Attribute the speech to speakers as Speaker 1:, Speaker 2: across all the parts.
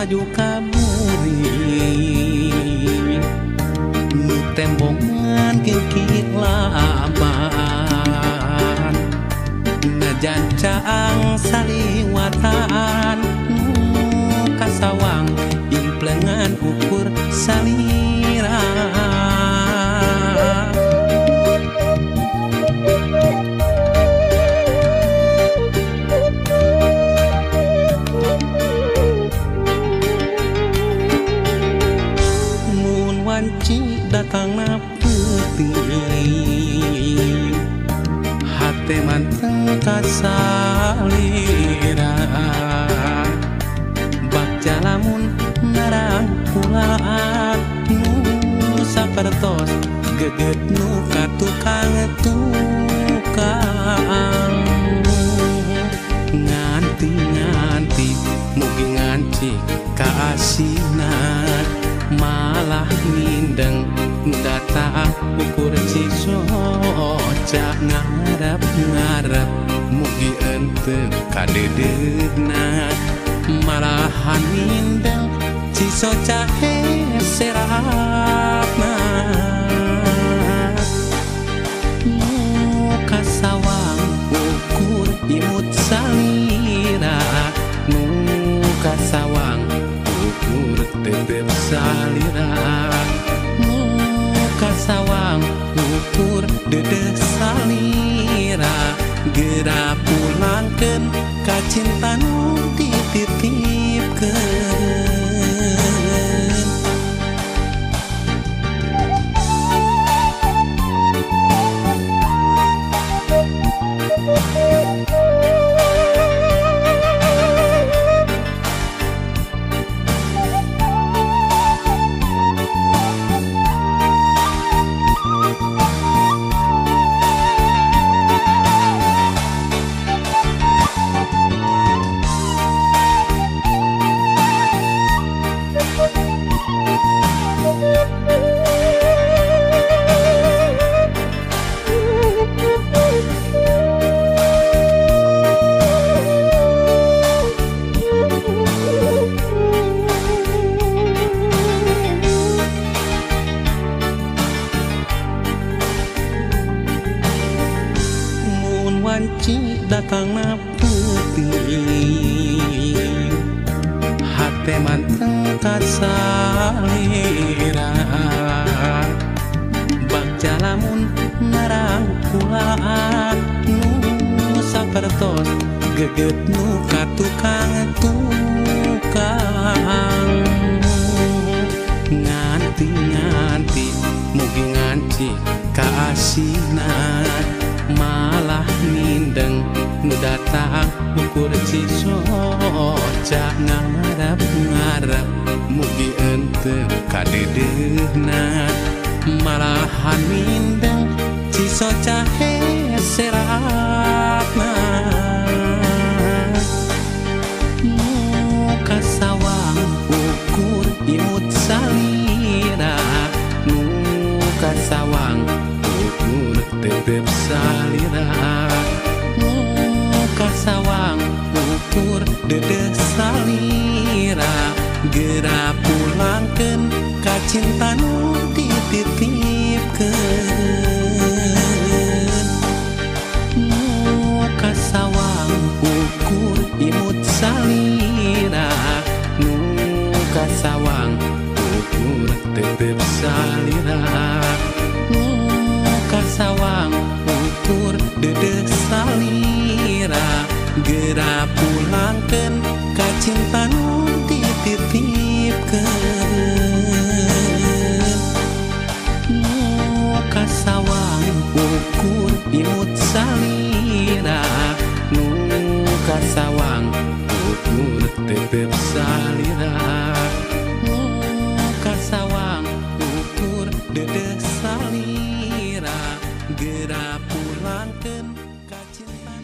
Speaker 1: maju kamuri nu tembongan kikik laban najan caang saliwatan nu kasawang implengan ukur salira datang na putih hati manteng kasalira bak jalamun narang pulaan nu sapertos geget nu katukang nganti mugi ngancik kaasinan malah mindeng data ukur cisoca ngarep mugi ente kadedena malahan mindeng cisoca seratna muka sawang ukur imut salira muka sawang ukur tetep salira muka sawang ukur dedeh salira gera pulangkeun ka cinta nu dititipkeun datang na putih hati manteng kasalira bak jalamun narang pulaan nu sapertos geget nu katukang nganti mugi ngancik kaasinan malah mindeng nu datang ukur cisoca ngarep mugi ente kadedena malahan mindeng cisoca seratna muka sawang ukur imut salira muka sawang ukur tetep salira muka sawang ukur dedeh salira gera pulangkeun ka cinta nu dititipkeun muka sawang ukur imut salira muka sawang ukur tetep salira muka sawang ukur dedeh salira gera pulangkeun ka cinta nu dititipkeun muka sawang ukur imut salira muka sawang ukur tetep salira muka sawang ukur dedeh salira gera pulangkeun ka cinta.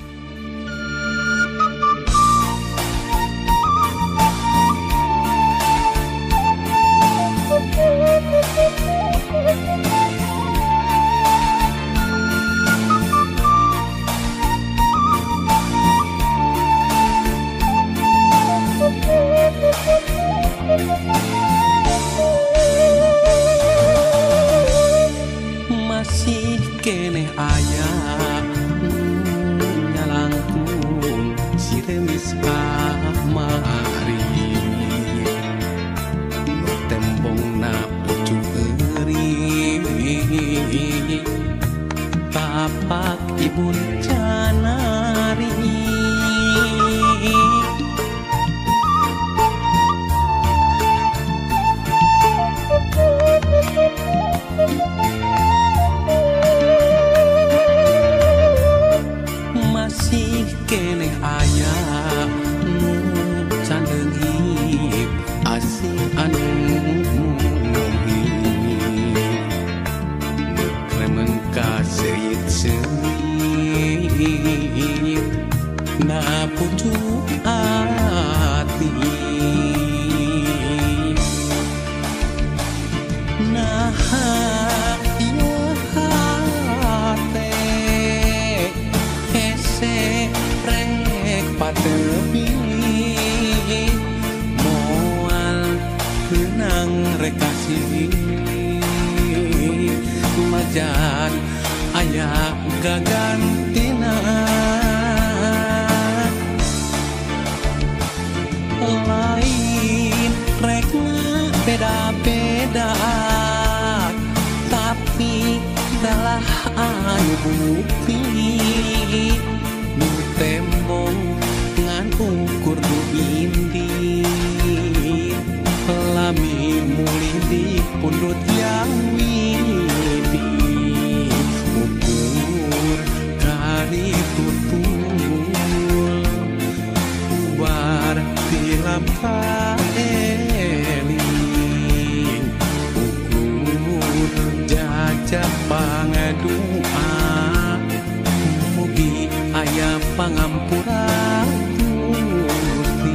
Speaker 1: masih keneh aya nyalangkung si remis kamari nu tembongna pucuk euring tapak ibun canari masih keneh aya nu can leungit asih anu remen ka seuit-seuit na pucuk ati nah ieu hate hese rek patebi moal keunang rek kasih majan aya gagantina lain rekna beda-beda tapi dalah anu bukti nu tembong ngan ukur nu indi lami mulih di pundut yang widi ukur kari tutul ubar tilam kaeling ukur jajak pangadua mugi aya pangampura Gusti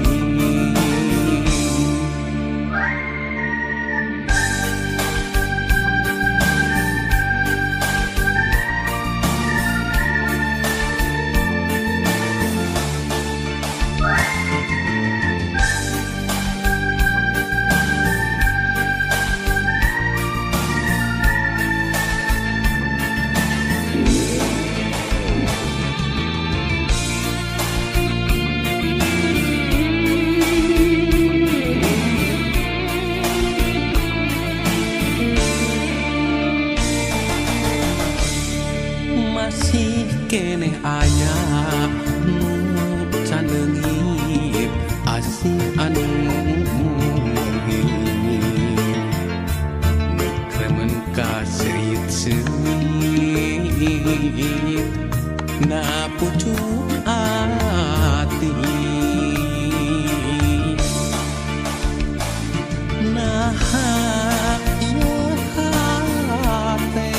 Speaker 1: masih keneh aya nu can leungit asih anu remen ka seuit-seuit na pucuk ati nah ieu hate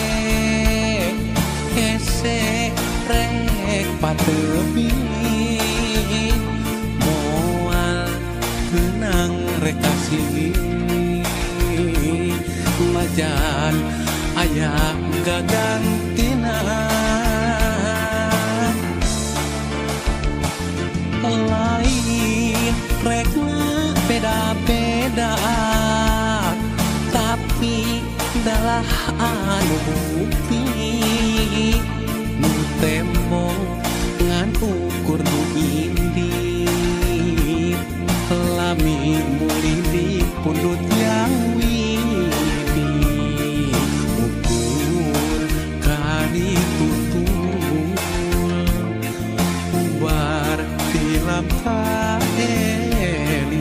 Speaker 1: hese rek patebi moal keunang rek kasih majan aya gagantina lain rekna beda-beda tapi dalah anu bukti nu tembong ngan ukur nu indi lami mulih di pundut yang widi ukur kari tutul ubar tilam kaeling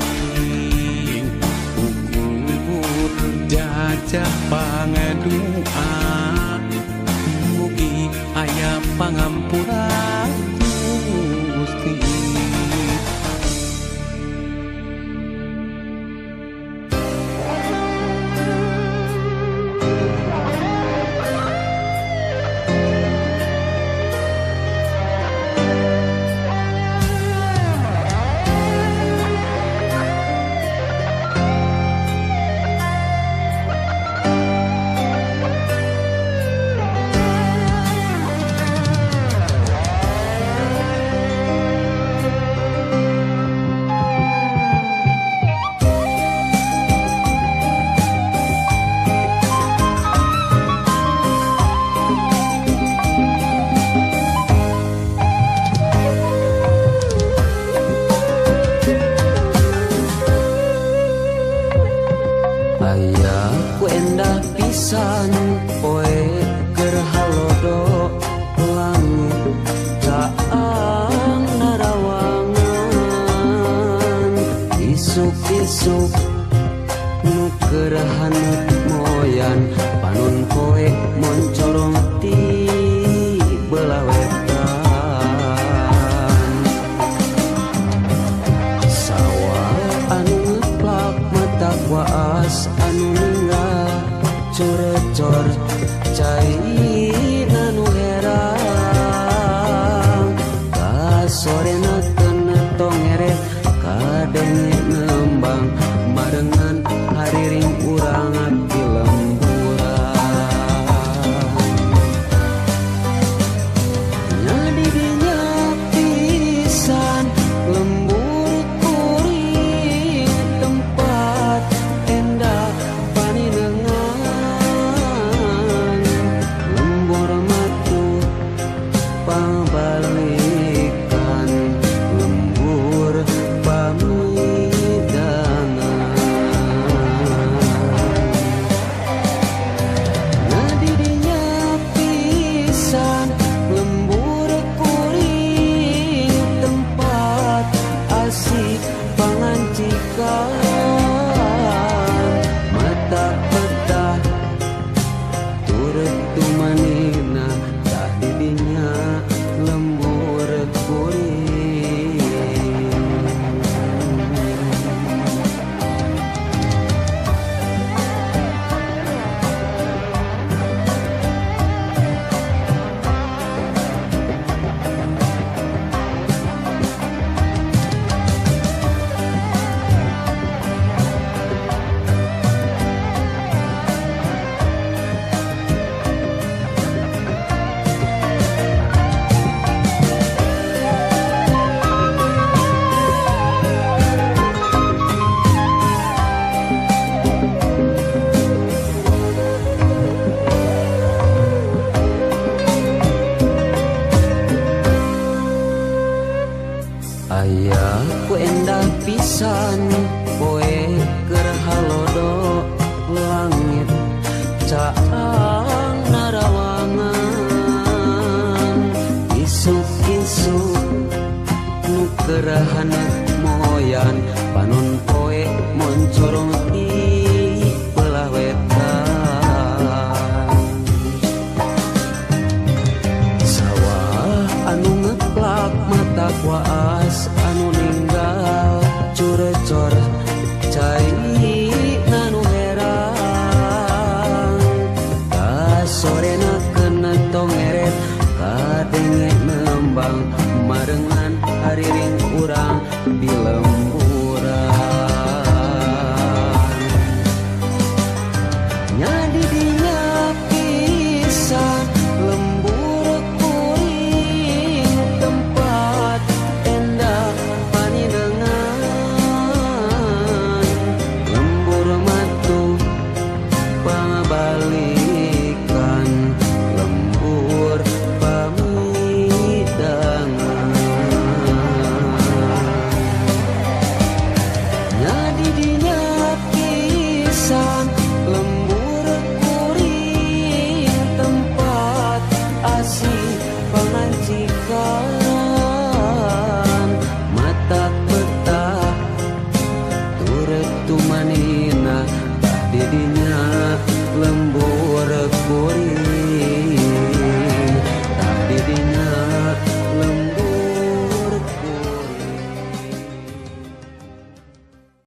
Speaker 1: ukur jajak pangadua mugi aya pangampura Gusti
Speaker 2: pisan poe keur halodo langit caang narawangan isuk-isuk nu kerahan moyan panon poe moncorong di belah wetan sawah anu ngeplak mata kuas anu ninggal curecor cai nganu herang kasorena kena tongeret kadenge nembang marengan hariring urang di lemburan nyadi dinya pisan lembur kuring tempat endah paninengan lembur matu pangabalikan lembur pamidangan nyadi dinya pisan lembur kuring tempat asih pangancikan mata betah turut tumanina tah didinya lembur kuring